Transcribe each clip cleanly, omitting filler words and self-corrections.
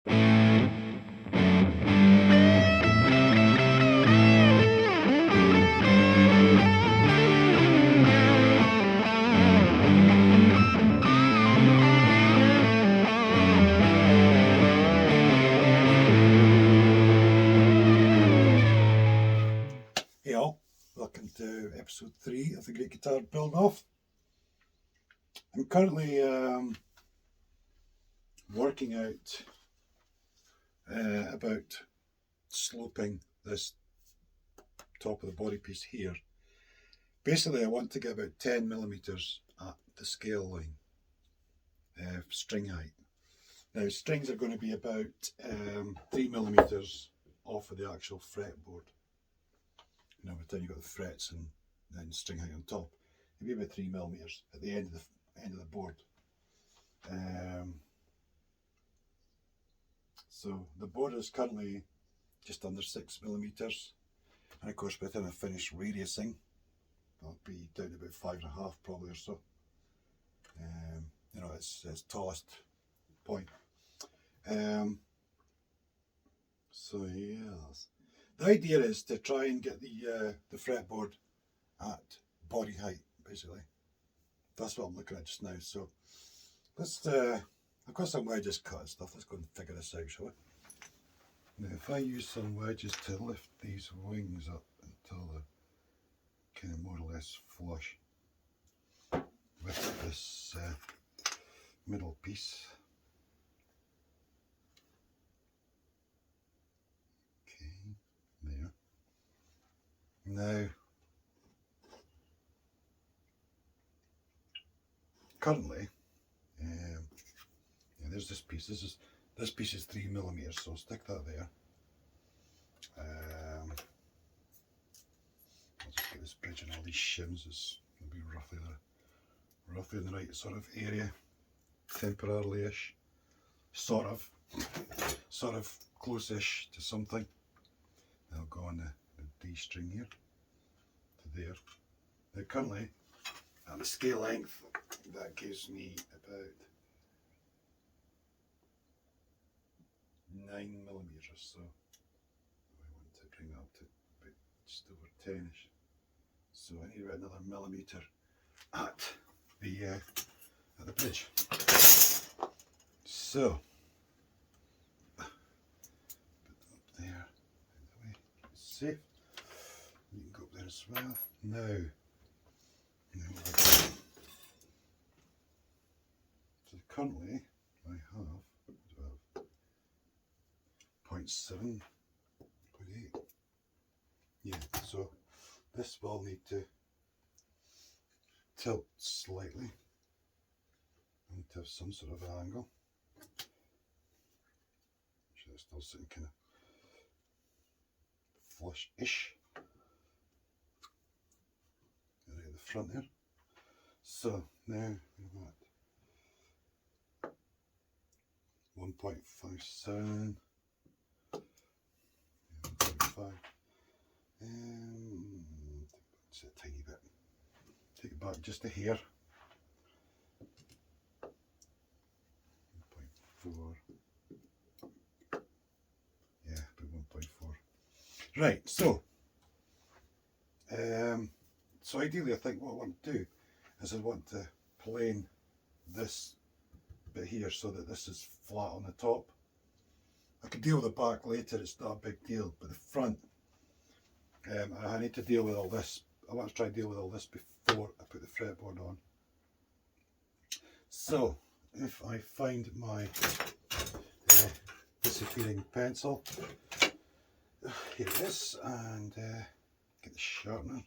Hey all, welcome to episode 3 of the Great Guitar Build Off. I'm currently working out about sloping this top of the body piece here. Basically I want to get about 10 millimeters at the scale line, string height. Now strings are going to be about 3 millimeters off of the actual fretboard. By the time you've got the frets and then string height on top, it'll be about 3 millimeters at the end of the board. So the board is currently just under 6 millimeters, and of course by the time I finish radiusing, I'll be down to about 5.5 probably or so. It's tallest point. So yes. The idea is to try and get the fretboard at body height, basically. That's what I'm looking at just now. So let's, I've got some wedges cut and stuff. Let's go and figure this out, shall we? Now if I use some wedges to lift these wings up until they're kind of more or less flush with this middle piece. There. Now, currently, there's this piece. This piece is 3 millimeters, so I'll stick that there. I'll just get this bridge and all these shims. It's going to be roughly in the right sort of area, temporarily-ish, sort of close-ish to something. I'll go on the D string here to there. Now currently at the scale length that gives me about 9 millimeters, so I want to bring that up to about just over 10ish. So I need about another millimeter at the bridge. So safe. You can go up there as well. Now so currently I have 0.7, 0.8. Yeah, so this will need to tilt slightly and to have some sort of angle. So it's still sitting kind of flush-ish right at the front there. So now we're at 1.57, 1.5, just a tiny bit. Take it back just a hair. 1.4. Yeah, about 1.4. Right, so ideally I think what I want to do is I want to plane this bit here so that this is flat on the top. I can deal with the back later, it's not a big deal, but the front, I need to deal with all this. I want to try to deal with all this before I put the fretboard on. So if I find my disappearing pencil, here it is, and get the sharpener,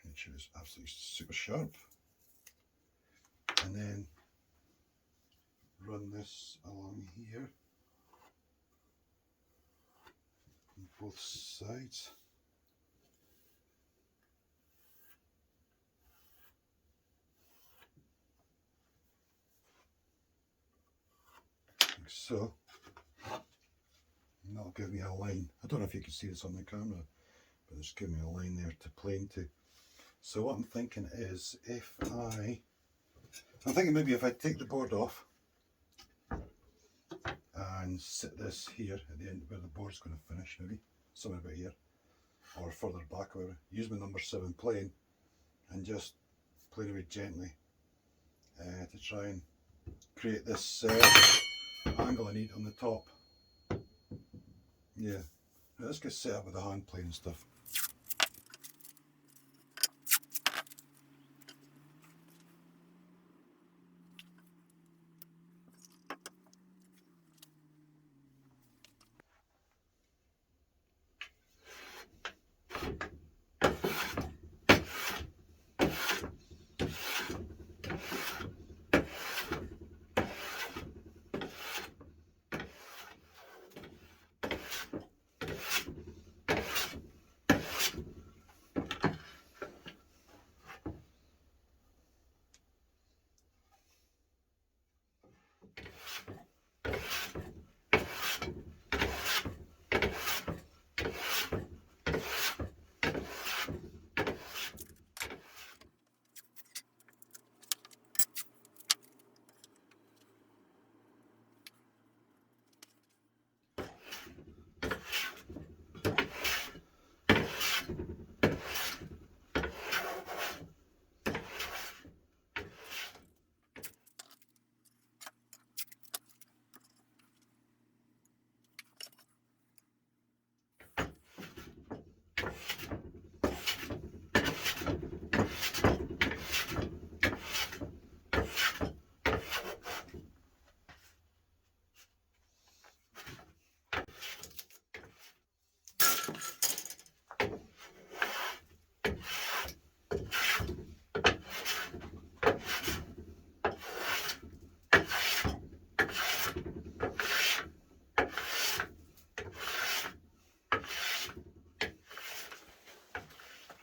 make sure it's absolutely super sharp, and then run this along here on both sides. Like so. And that'll give me a line. I don't know if you can see this on the camera, but just give me a line there to plane to. So what I'm thinking is, I'm thinking maybe if I take the board off and and sit this here at the end where the board's going to finish, maybe somewhere about here or further back, or use my number 7 plane and just plane away gently to try and create this angle I need on the top. Yeah, now let's get set up with the hand plane and stuff.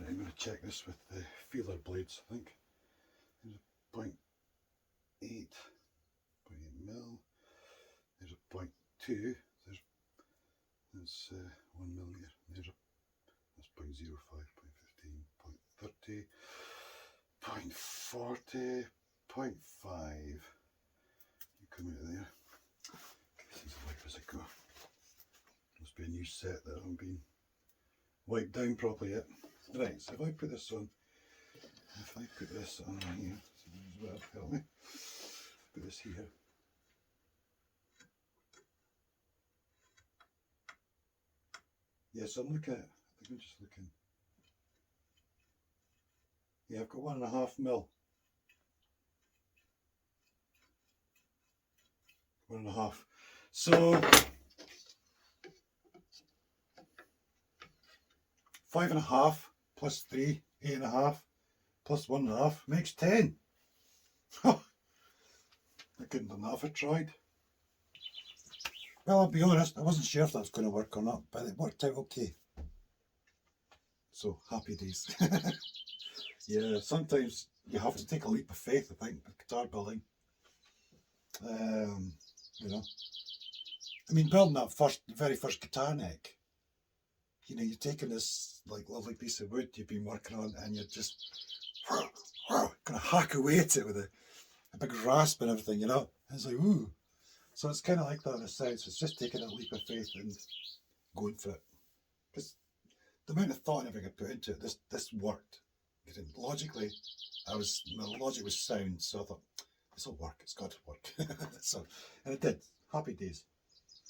I'm going to check this with the feeler blades, I think. There's a 0.8 mil. There's a 0.2. That's 1 millimeter. That's 0.05, 0.15, 0.30, 0.40, 0.5. You come out of there. This is like as I go. Must be a new set that hasn't been wiped down properly yet. Right, so if I put this on here, as well, help me. Put this here. Yes, I'm looking at, I think I'm just looking. Yeah, I've got 1.5 mil. 1.5. So 5.5 plus 3, 8.5 plus 1.5 makes 10. I couldn't have done that if I tried. Well, I'll be honest, I wasn't sure if that was going to work or not, but it worked out okay. So, happy days. Yeah, sometimes you have to take a leap of faith, I think, with guitar building. You know, I mean, building that very first guitar neck, you know, you're taking this like lovely piece of wood you've been working on and you're just kind of hack away at it with a big rasp and everything, you know. And it's like, ooh. So it's kind of like that in a sense. It's just taking a leap of faith and going for it. Because the amount of thought and everything I put into it, this worked. Logically, my logic was sound, so I thought, this will work, it's got to work. So, and it did. Happy days.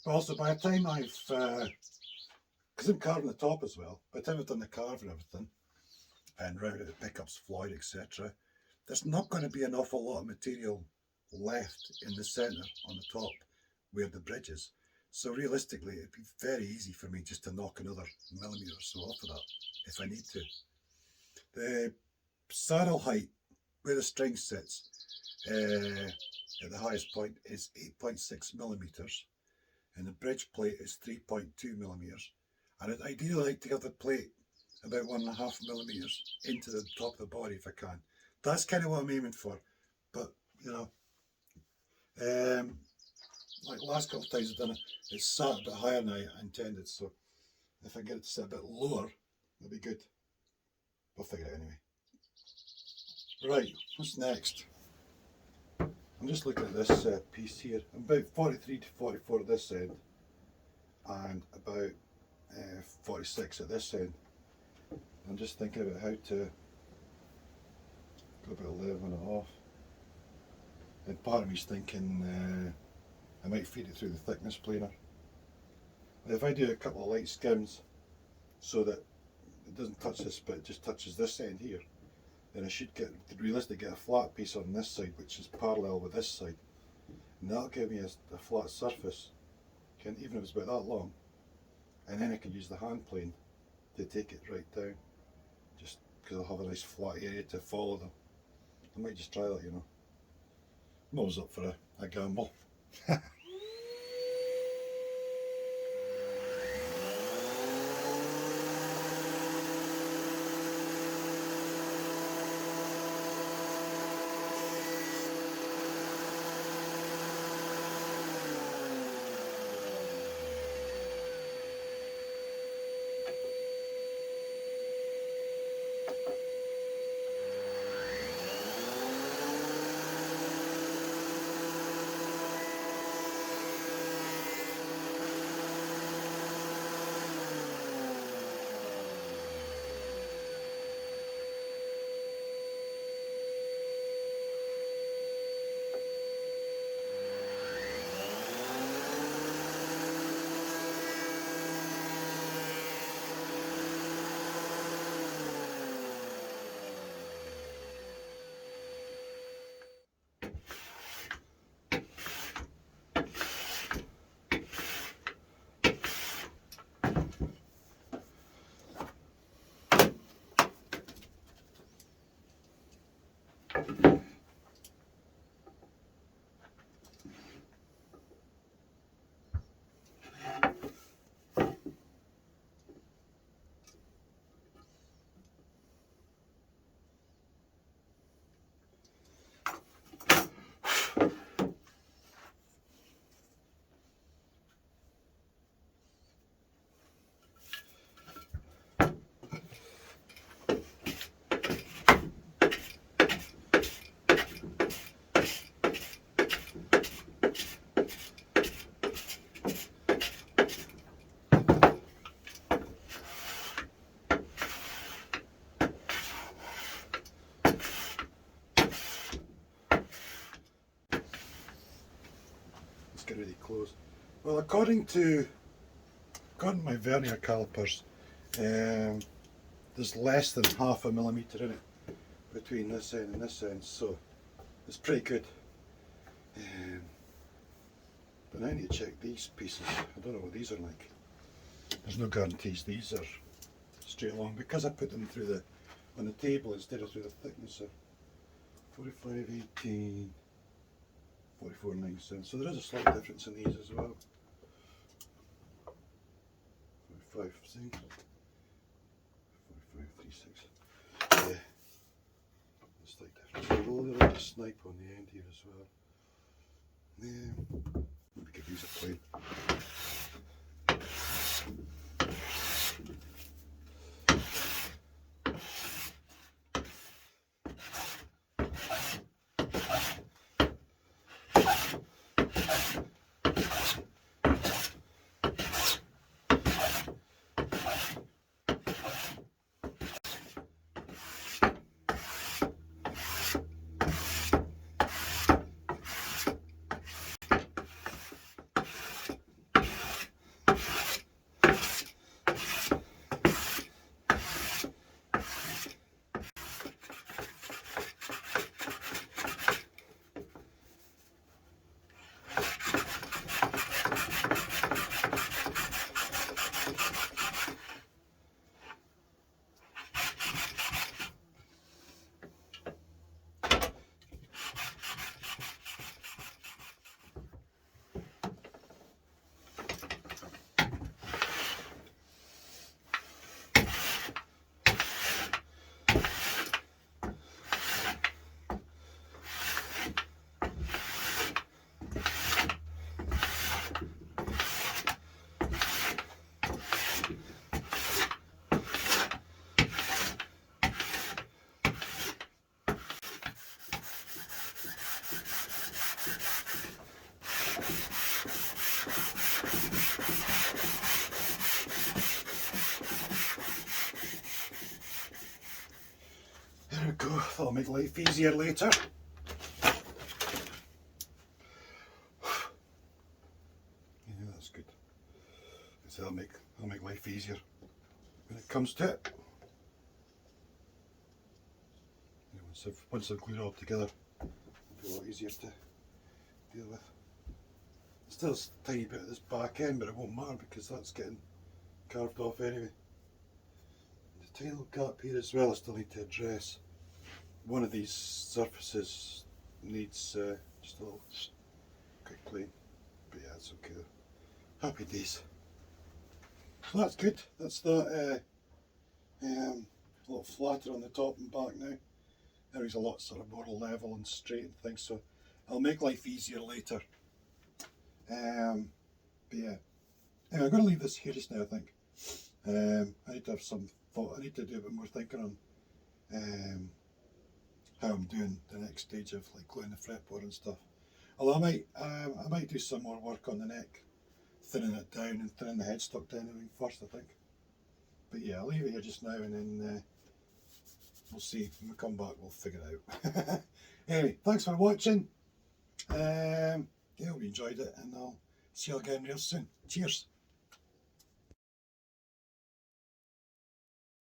But also, by the time I've, because I'm carving the top as well, by the time I've done the carve and everything, and rounded the pickups, Floyd, etc., there's not going to be an awful lot of material left in the centre on the top where the bridge is. So realistically, it'd be very easy for me just to knock another millimetre or so off of that if I need to. The saddle height where the string sits at the highest point is 8.6 millimetres, and the bridge plate is 3.2 millimetres. And I'd ideally like to have the plate about 1.5 millimetres into the top of the body if I can. That's kind of what I'm aiming for. But you know, like the last couple of times I've done it, it's sat a bit higher than I intended. So if I get it to sit a bit lower, that'd be good. We'll figure it out anyway. Right, what's next? I'm just looking at this piece here. I'm about 43 to 44 at this end and about 46 at this end. I'm just thinking about how to go about 11 and a half. And part of me's thinking I might feed it through the thickness planer. If I do a couple of light skims so that it doesn't touch this bit, it just touches this end here, then I should realistically get a flat piece on this side which is parallel with this side. And that'll give me a flat surface, even if it's about that long. And then I can use the hand plane to take it right down, just because I'll have a nice flat area to follow them. I might just try that, you know. I'm always up for a gamble. Get really close. Well, according to my vernier calipers, there's less than half a millimetre in it between this end and this end, so it's pretty good. But I need to check these pieces. I don't know what these are like. There's no guarantees these are straight along because I put them through on the table instead of through the thickness of 45/18. 44/9. So there is a slight difference in these as well. 45, see? 45/36. Yeah. A slight difference. A little bit of snipe on the end here as well. Yeah. Maybe give these a play. That'll make life easier later. Yeah, that's good. So that'll make life easier when it comes to it. Once I've glued it all together, it'll be a lot easier to deal with. Still a tiny bit of this back end, but it won't matter because that's getting carved off anyway. There's a tiny little gap here as well I still need to address. One of these surfaces needs just a little quick clean, but yeah, it's okay though. Happy days. So that's good. That's that a little flatter on the top and back now. Everything's a lot sort of more level and straight and things, so I'll make life easier later. But yeah, anyway, I'm going to leave this here just now, I think. I need to have some thought, I need to do a bit more thinking on how I'm doing the next stage of like gluing the fretboard and stuff. Although I might do some more work on the neck, thinning it down and thinning the headstock down first, I think. But yeah, I'll leave it here just now and then we'll see. When we come back, we'll figure it out. Anyway, thanks for watching. Yeah, hope you enjoyed it, and I'll see you again real soon. Cheers.